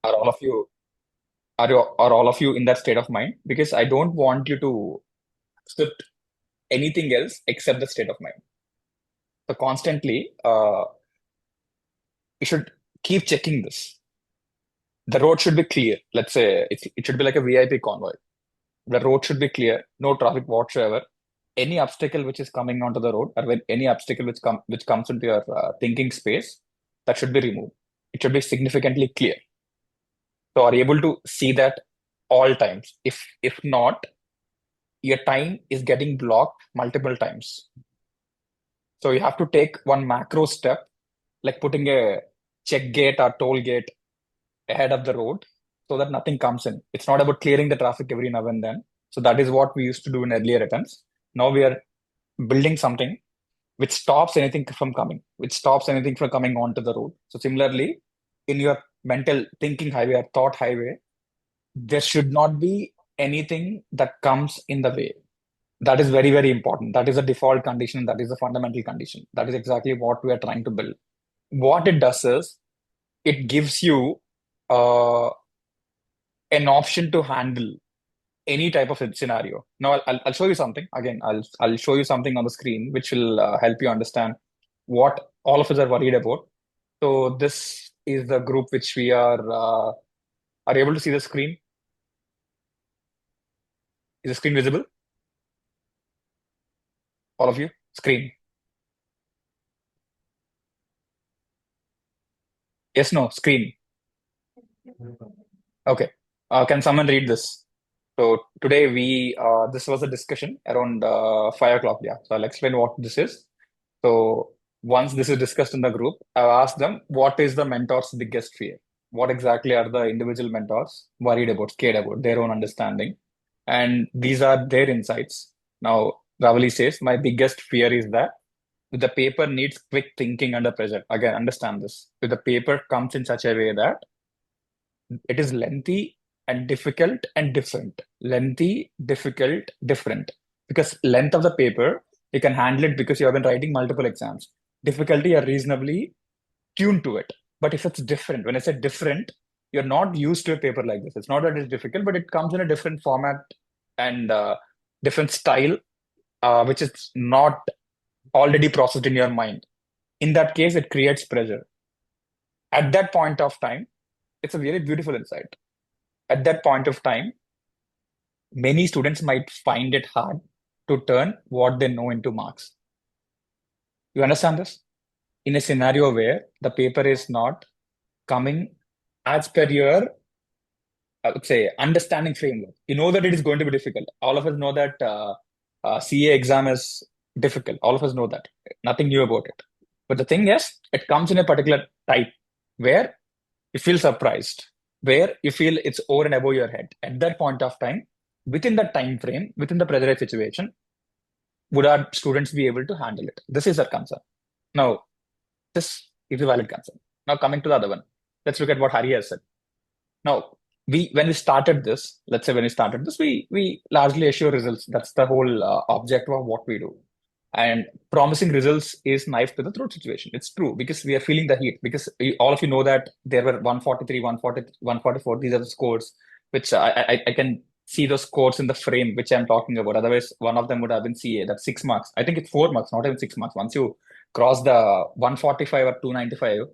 Are all of you are all of you in that state of mind? Because I don't want you to accept anything else except the state of mind. So constantly, you should keep checking this. The road should be clear. Let's say it should be like a VIP convoy. The road should be clear, no traffic whatsoever. Any obstacle which is coming onto the road, or when any obstacle which comes into your thinking space, that should be removed. It should be significantly clear. So are you able to see that all times? If not, your time is getting blocked multiple times. So you have to take one macro step, like putting a check gate or toll gate ahead of the road so that nothing comes in. It's not about clearing the traffic every now and then. So that is what we used to do in earlier attempts. Now we are building something which stops anything from coming, which stops anything from coming onto the road. So similarly, in your mental thinking highway or thought highway, there should not be anything that comes in the way. That is very, very important. That is a default condition. That is a fundamental condition. That is exactly what we are trying to build. What it does is it gives you uh, an option to handle any type of scenario. Now, I'll show you something. Again, I'll show you something on the screen which will help you understand what all of us are worried about. So this is the group which we are you able to see the screen? Is the screen visible? All of you? Screen. Yes, no, screen. Okay. Can someone read this? So today this was a discussion around 5 o'clock. Yeah. So I'll explain what this is. So once this is discussed in the group, I've asked them what is the mentor's biggest fear? What exactly are the individual mentors worried about, scared about, their own understanding? And these are their insights. Now, Ravali says, my biggest fear is that if the paper needs quick thinking under pressure. Again, understand this. If the paper comes in such a way that it is lengthy and difficult and different. Lengthy, difficult, different. Because length of the paper, you can handle it because you have been writing multiple exams. Difficulty, you're reasonably tuned to it. But if it's different, when I say different, you're not used to a paper like this. It's not that it's difficult, but it comes in a different format and different style, which is not already processed in your mind. In that case, it creates pressure. At that point of time, it's a very beautiful insight. At that point of time, many students might find it hard to turn what they know into marks. You understand this? In a scenario where the paper is not coming as per your, I would say, understanding framework. You know that it is going to be difficult. All of us know that CA exam is difficult. All of us know that. Nothing new about it. But the thing is, it comes in a particular type where you feel surprised, where you feel it's over and above your head. At that point of time, within the time frame, within the pressurized situation, would our students be able to handle it? This is our concern. Now, this is a valid concern. Now, coming to the other one, let's look at what Hari has said. Now, when we started this, let's say when we started this, we largely assure results. That's the whole objective of what we do. And promising results is knife to the throat situation. It's true because we are feeling the heat. Because all of you know that there were 143, 140, 144. These are the scores which I can see those scores in the frame which I'm talking about. Otherwise, one of them would have been CA. That's 6 marks. I think it's 4 marks, not even 6 marks. Once you cross the 145 or 295,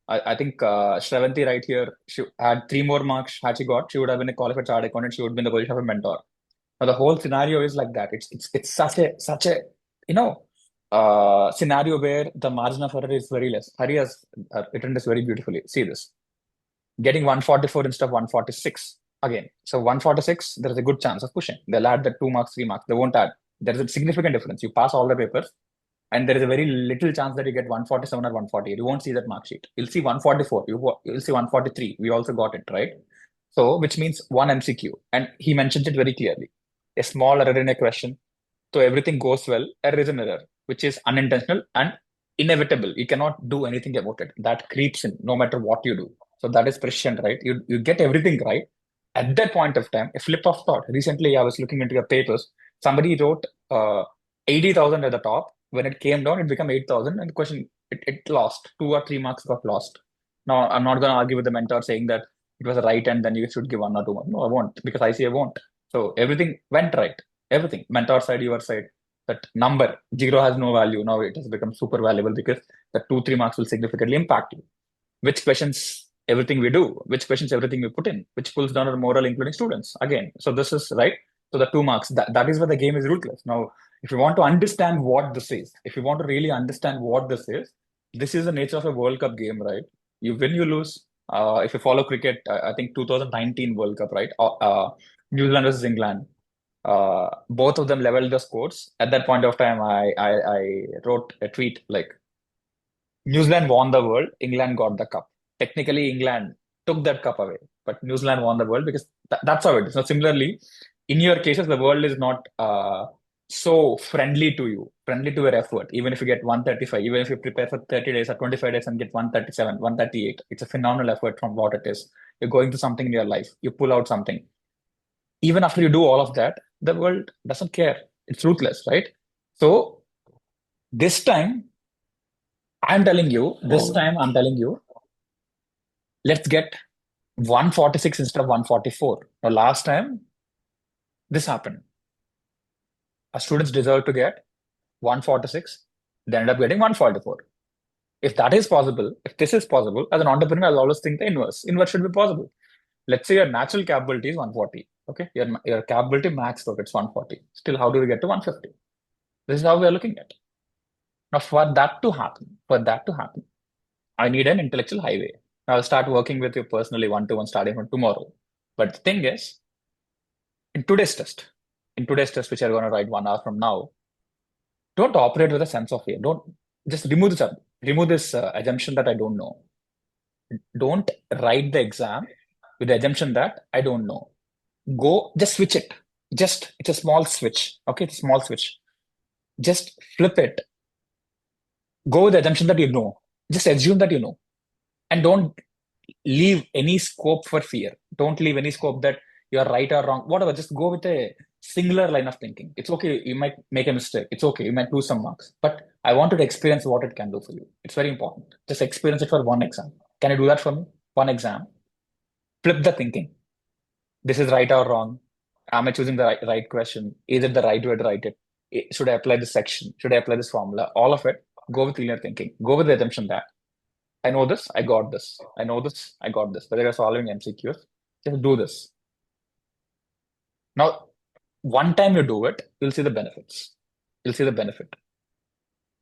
I think Shravanti right here, she had 3 more marks. Had she got, she would have been a qualified chartered accountant. She would be in the position of a mentor. Now the whole scenario is like that. It's such a you know scenario where the margin of error is very less. Hari has written this very beautifully. See this. Getting 144 instead of 146 again. So 146, there is a good chance of pushing. They'll add the 2 marks, 3 marks. They won't add. There is a significant difference. You pass all the papers, and there is a very little chance that you get 147 or 148. You won't see that mark sheet. You'll see 144. You'll see 143. We also got it, right? So, which means one MCQ. And he mentions it very clearly. A small error in a question. So everything goes well. Error is an error, which is unintentional and inevitable. You cannot do anything about it. That creeps in no matter what you do. So that is precision, right? You get everything right. At that point of time, a flip of thought. Recently, I was looking into your papers. Somebody wrote 80,000 at the top. When it came down, it became 8,000. And the question, it lost. 2 or 3 marks got lost. Now, I'm not going to argue with the mentor saying that it was right and then you should give 1 or 2 marks. No, I won't because I see I won't. So everything went right. Everything. Mentor side, your side. That number, zero has no value. Now it has become super valuable because the 2, 3 marks will significantly impact you. Which questions everything we do, which questions everything we put in, which pulls down our moral, including students. Again, so this is right. So the 2 marks, that is where the game is ruthless. Now, if you want to understand what this is, if you want to really understand what this is the nature of a World Cup game, right? You win, you lose. If you follow cricket, I think 2019 World Cup, right? New Zealand versus England. Both of them leveled the scores. At that point of time, I wrote a tweet like New Zealand won the world, England got the cup. Technically, England took that cup away, but New Zealand won the world because that's how it is. So, similarly, in your cases, the world is not so friendly to you, friendly to your effort. Even if you get 135, even if you prepare for 30 days or 25 days and get 137, 138, it's a phenomenal effort from what it is. You're going through something in your life, you pull out something. Even after you do all of that, the world doesn't care. It's ruthless, right? So, this time, I'm telling you, let's get 146 instead of 144. Now, last time this happened. Our students deserve to get 146. They end up getting 144. If that is possible, if this is possible, as an entrepreneur, I'll always think the inverse. Inverse should be possible. Let's say your natural capability is 140. Okay. Your capability max out, it's 140. Still, how do we get to 150? This is how we are looking at. Now, for that to happen, I need an intellectual highway. Now, I'll start working with you personally one-to-one starting from tomorrow. But the thing is, in today's test, which you're going to write 1 hour from now, don't operate with a sense of fear. Don't just remove this assumption that I don't know. Don't write the exam with the assumption that I don't know. Just switch it. It's a small switch. Okay, it's a small switch. Just flip it. Go with the assumption that you know. Just assume that you know. And don't leave any scope for fear. Don't leave any scope that you're right or wrong. Whatever. Just go with a singular line of thinking. It's okay. You might make a mistake. It's okay. You might lose some marks. But I wanted to experience what it can do for you. It's very important. Just experience it for one exam. Can you do that for me? One exam. Flip the thinking. This is right or wrong. Am I choosing the right question? Is it the right way to write it? Should I apply this section? Should I apply this formula? All of it. Go with linear thinking. Go with the assumption that I know this, I got this. I know this, I got this. Whether you're solving MCQs, just do this. Now, one time you do it, you'll see the benefits. You'll see the benefit.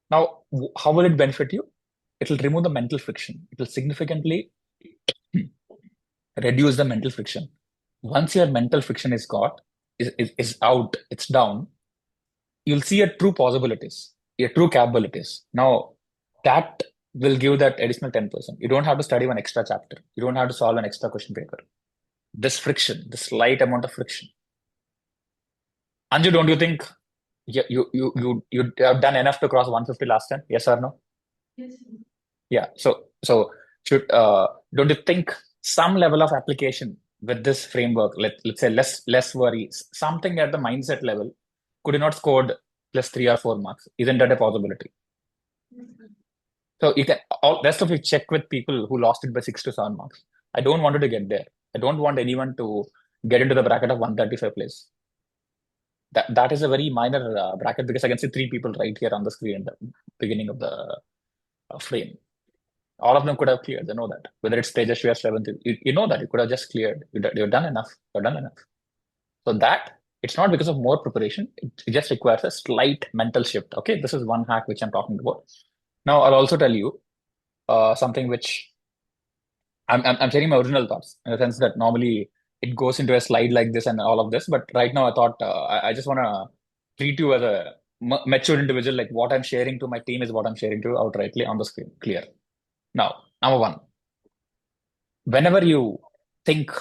Now, how will it benefit you? It will remove the mental friction. It will significantly reduce the mental friction. Once your mental friction is out, it's down, you'll see your true possibilities, your true capabilities. Now, that will give that additional 10%. You don't have to study one extra chapter. You don't have to solve an extra question paper. This friction, this slight amount of friction. Anju, don't you think you have done enough to cross 150 last time? Yes or no? Yes. Yeah. So should don't you think some level of application with this framework, let's say less worries, something at the mindset level, could you not scored plus 3 or 4 marks? Isn't that a possibility? So you can all rest of you check with people who lost it by 6 to 7 marks. I don't want you to get there. I don't want anyone to get into the bracket of 135 place. That is a very minor bracket because I can see 3 people right here on the screen at the beginning of the frame. All of them could have cleared. They know that. Whether it's Tejashwi or seventh, you know that you could have just cleared. You've done enough. You've done enough. So that it's not because of more preparation. It just requires a slight mental shift. Okay, this is one hack which I'm talking about. Now I'll also tell you something which I'm sharing my original thoughts in the sense that normally it goes into a slide like this and all of this, but right now I thought I just want to treat you as a mature individual. Like what I'm sharing to my team is what I'm sharing to you outrightly on the screen. Clear. Now, number one, whenever you think,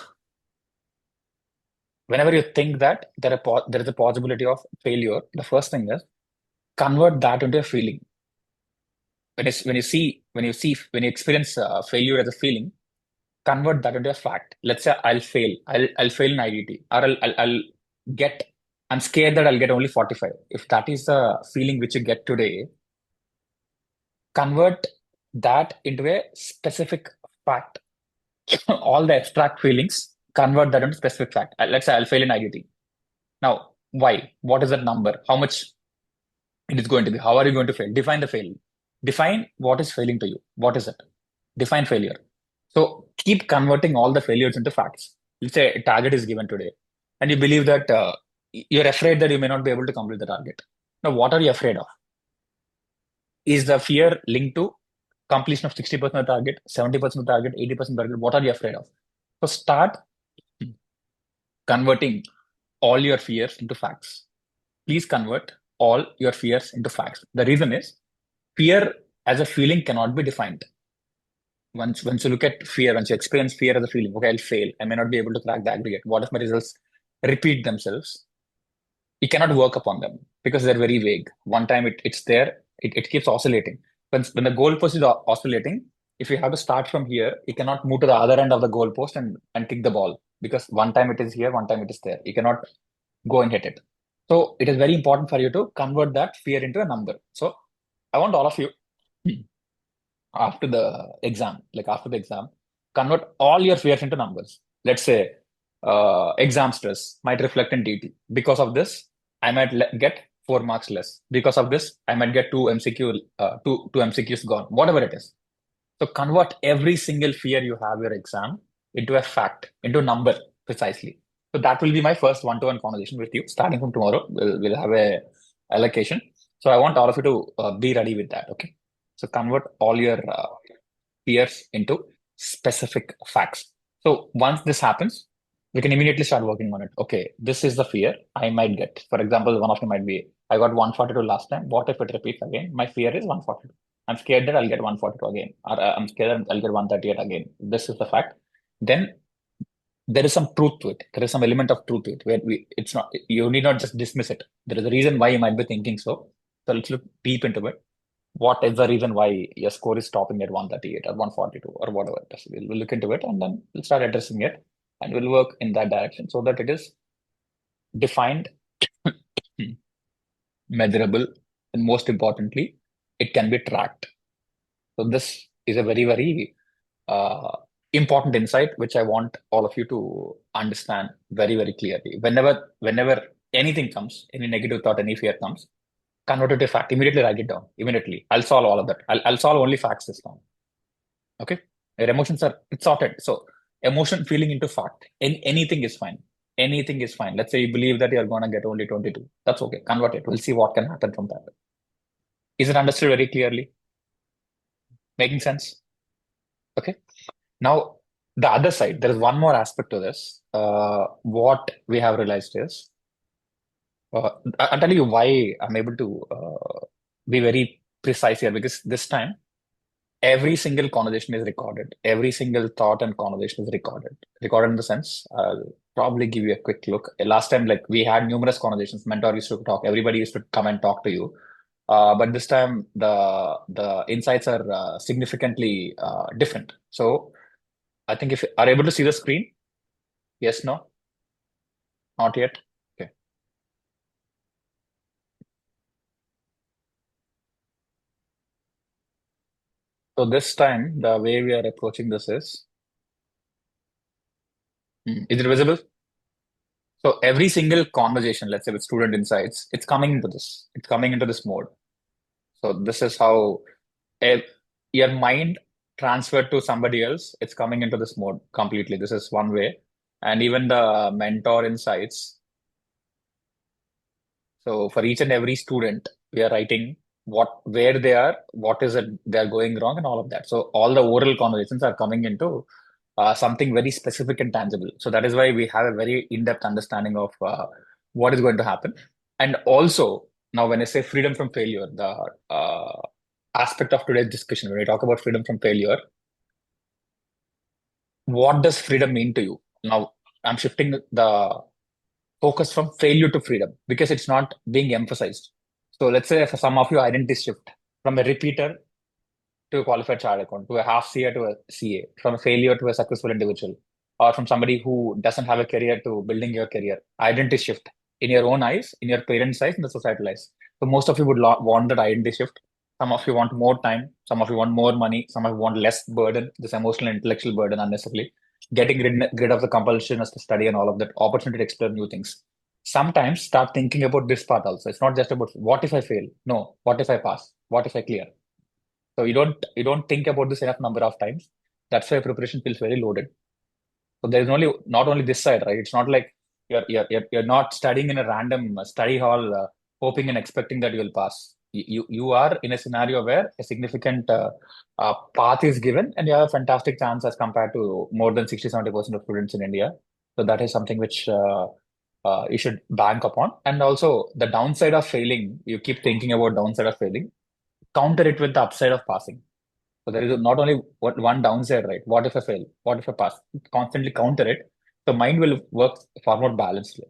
whenever you think that there is a possibility of failure, the first thing is convert that into a feeling. When you experience failure as a feeling, convert that into a fact. Let's say I'll fail. I'll fail in IDT, or I'll get. I'm scared that I'll get only 45. If that is the feeling which you get today, convert that into a specific fact. all the abstract feelings, convert that into specific fact. Let's say I'll fail in IDT. Now, why? What is that number? How much it is going to be? How are you going to fail? Define the fail. Define what is failing to you. What is it? Define failure. So keep converting all the failures into facts. Let's say a target is given today, and you believe that you're afraid that you may not be able to complete the target. Now, what are you afraid of? Is the fear linked to completion of 60% of the target, 70% of the target, 80% of the target? What are you afraid of? So start converting all your fears into facts. Please convert all your fears into facts. The reason is fear as a feeling cannot be defined. Once you look at fear, once you experience fear as a feeling, okay, I'll fail. I may not be able to crack the aggregate. What if my results repeat themselves? You cannot work upon them because they're very vague. One time it's there, it keeps oscillating. When the goalpost is oscillating, if you have to start from here, you cannot move to the other end of the goalpost and kick the ball because one time it is here, one time it is there. You cannot go and hit it. So it is very important for you to convert that fear into a number. So I want all of you after the exam, like after the exam, convert all your fears into numbers. Let's say exam stress might reflect in DT. Because of this, I might get 4 marks less. Because of this, I might get two MCQs gone, whatever it is. So convert every single fear you have your exam into a fact, into a number precisely. So that will be my first one-to-one conversation with you. Starting from tomorrow, we'll have a allocation. So I want all of you to be ready with that. Okay. So convert all your fears into specific facts. So once this happens, we can immediately start working on it. Okay, this is the fear I might get. For example, one of them might be, I got 142 last time. What if it repeats again? My fear is 142. I'm scared that I'll get 142 again, or I'm scared that I'll get 138 again. This is the fact. Then there is some truth to it. There is some element of truth to it where it's not, you need not just dismiss it. There is a reason why you might be thinking so. So let's look deep into it. What is the reason why your score is stopping at 138 or 142 or whatever it is? We'll look into it and then we'll start addressing it and we'll work in that direction so that it is defined, measurable, and most importantly, it can be tracked. So this is a very, very uh, important insight, which I want all of you to understand very, very clearly. Whenever anything comes, any negative thought, any fear comes, convert it to fact. Immediately write it down. Immediately. I'll solve all of that. I'll solve only facts this time. Okay. Your emotions are it's sorted. So emotion feeling into fact. Anything is fine. Anything is fine. Let's say you believe that you're gonna get only 22. That's okay. Convert it. We'll see what can happen from that. Is it understood very clearly? Making sense? Okay. Now the other side, there is one more aspect to this. What we have realized is I'll tell you why I'm able to be very precise here because this time every single conversation is recorded. Every single thought and conversation is recorded. Recorded in the sense, I'll probably give you a quick look. Last time, like we had numerous conversations. Mentor used to talk. Everybody used to come and talk to you. But this time, the insights are significantly different. So I think if you are able to see the screen, yes, no, not yet. Okay. So this time, the way we are approaching this is it visible? So every single conversation, let's say with student insights, it's coming into this. It's coming into this mode. So this is how ev- your mind transferred to somebody else. It's coming into this mode completely. This is one way. And even the mentor insights. So for each and every student, we are writing where they are, what is it they're going wrong, and all of that. So all the oral conversations are coming into something very specific and tangible. So that is why we have a very in-depth understanding of what is going to happen. And also, now when I say freedom from failure, the aspect of today's discussion, when we talk about freedom from failure, what does freedom mean to you? Now, I'm shifting the focus from failure to freedom because it's not being emphasized. So let's say for some of you, identity shift from a repeater to a qualified chartered accountant, to a half CA to a CA, from a failure to a successful individual, or from somebody who doesn't have a career to building your career. Identity shift in your own eyes, in your parents' eyes, in the societal eyes. So most of you would want that identity shift. Some of you want more time, some of you want more money, some of you want less burden, this emotional and intellectual burden unnecessarily. Getting rid of the compulsion as to study and all of that, opportunity to explore new things. Sometimes start thinking about this part also. It's not just about what if I fail? No, what if I pass? What if I clear? So you don't think about this enough number of times. That's why preparation feels very loaded. So there is only not only this side, right? It's not like you're not studying in a random study hall, hoping and expecting that you will pass. You are in a scenario where a significant path is given, and you have a fantastic chance as compared to more than 60-70% of students in India. So that is something which you should bank upon. And also the downside of failing, you keep thinking about downside of failing, counter it with the upside of passing. So there is not only one downside, right? What if I fail? What if I pass? Constantly counter it. The mind will work far more balanced.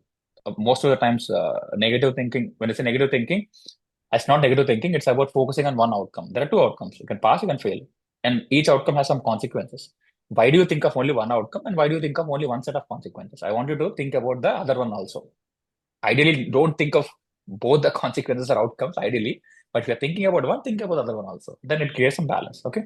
Most of the times, negative thinking, when it's a negative thinking, it's not negative thinking. It's about focusing on one outcome. There are two outcomes. You can pass, you can fail. And each outcome has some consequences. Why do you think of only one outcome? And why do you think of only one set of consequences? I want you to think about the other one also. Ideally, don't think of both the consequences or outcomes, ideally. But if you're thinking about one, think about the other one also. Then it creates some balance. Okay.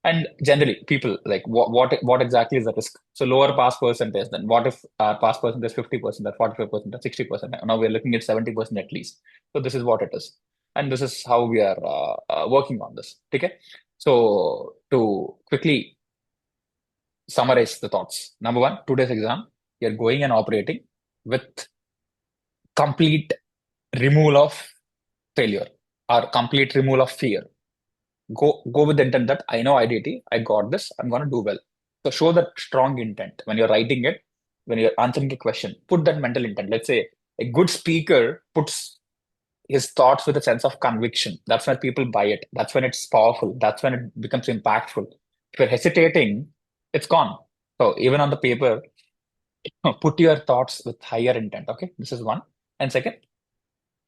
And generally, people like what exactly is the risk? So lower pass percentage. Then what if our pass percentage is 50%, or 45%, or 60%? Now we're looking at 70% at least. So this is what it is, and this is how we are working on this. Okay. So to quickly summarize the thoughts. Number one, today's exam, you're going and operating with complete removal of failure or complete removal of fear. Go with the intent that I know IDT, I got this, I'm gonna do well. So show that strong intent when you're writing it, when you're answering a question, put that mental intent. Let's say a good speaker puts his thoughts with a sense of conviction. That's when people buy it. That's when it's powerful. That's when it becomes impactful. If you're hesitating, it's gone. So even on the paper, put your thoughts with higher intent. Okay, this is one. And second,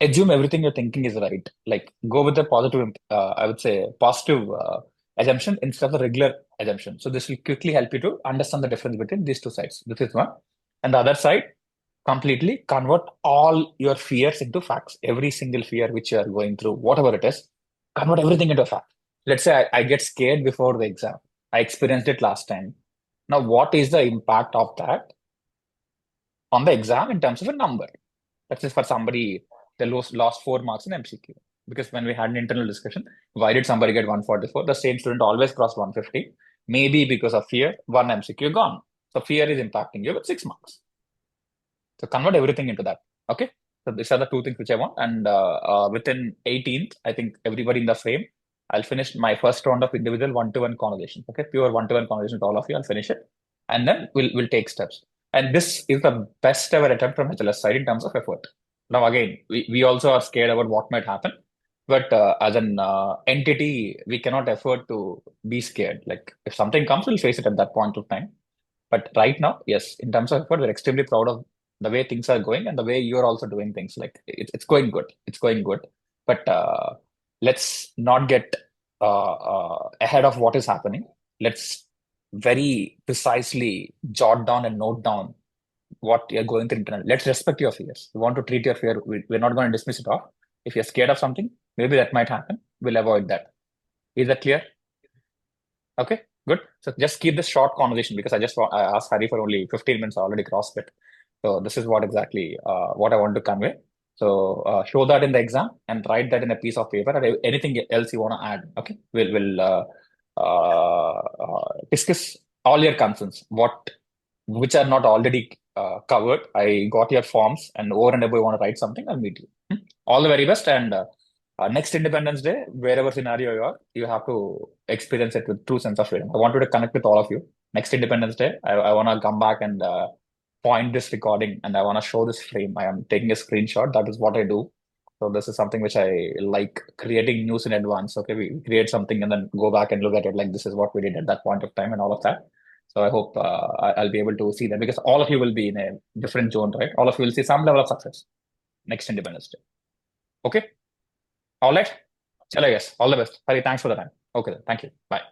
assume everything you're thinking is right. Like go with the positive, I would say positive assumption instead of the regular assumption. So this will quickly help you to understand the difference between these two sides. This is one. And the other side, completely convert all your fears into facts. Every single fear which you are going through, whatever it is, convert everything into a fact. Let's say I get scared before the exam. I experienced it last time. Now, what is the impact of that on the exam in terms of a number? Let's say for somebody, they lost 4 marks in MCQ. Because when we had an internal discussion, why did somebody get 144? The same student always crossed 150. Maybe because of fear, one MCQ gone. So fear is impacting you with 6 marks. So convert everything into that. Okay. So these are the two things which I want. And within 18th, I think everybody in the frame, I'll finish my first round of individual one-to-one conversations. Okay. Pure one-to-one conversation with all of you. I'll finish it. And then we'll take steps. And this is the best ever attempt from HLS side in terms of effort. Now, again, we also are scared about what might happen. But as an entity, we cannot afford to be scared. Like if something comes, we'll face it at that point of time. But right now, yes, in terms of effort, we're extremely proud of the way things are going and the way you're also doing things. Like it's going good. It's going good. But let's not get ahead of what is happening. Let's very precisely jot down and note down what you're going through internally. Let's respect your fears. We want to treat your fear. We're not going to dismiss it off. If you're scared of something, maybe that might happen. We'll avoid that. Is that clear? Okay, good. So just keep this short conversation because I asked Hari for only 15 minutes. I already crossed it. So this is what exactly what I want to convey. So show that in the exam and write that in a piece of paper or anything else you want to add. Okay, we'll discuss all your concerns. Which are not already covered. I got your forms and over and above you want to write something. I'll meet you. All the very best and. Next Independence Day, wherever scenario you are, you have to experience it with true sense of freedom. I want you to connect with all of you. Next Independence Day, I want to come back and point this recording and I want to show this frame. I am taking a screenshot. That is what I do. So this is something which I like creating news in advance. Okay, we create something and then go back and look at it like this is what we did at that point of time and all of that. So I hope I'll be able to see that because all of you will be in a different zone, right? All of you will see some level of success next Independence Day. Okay. All right. Chalo, yes. All the best. Hari, thanks for the time. Okay, then. Thank you. Bye.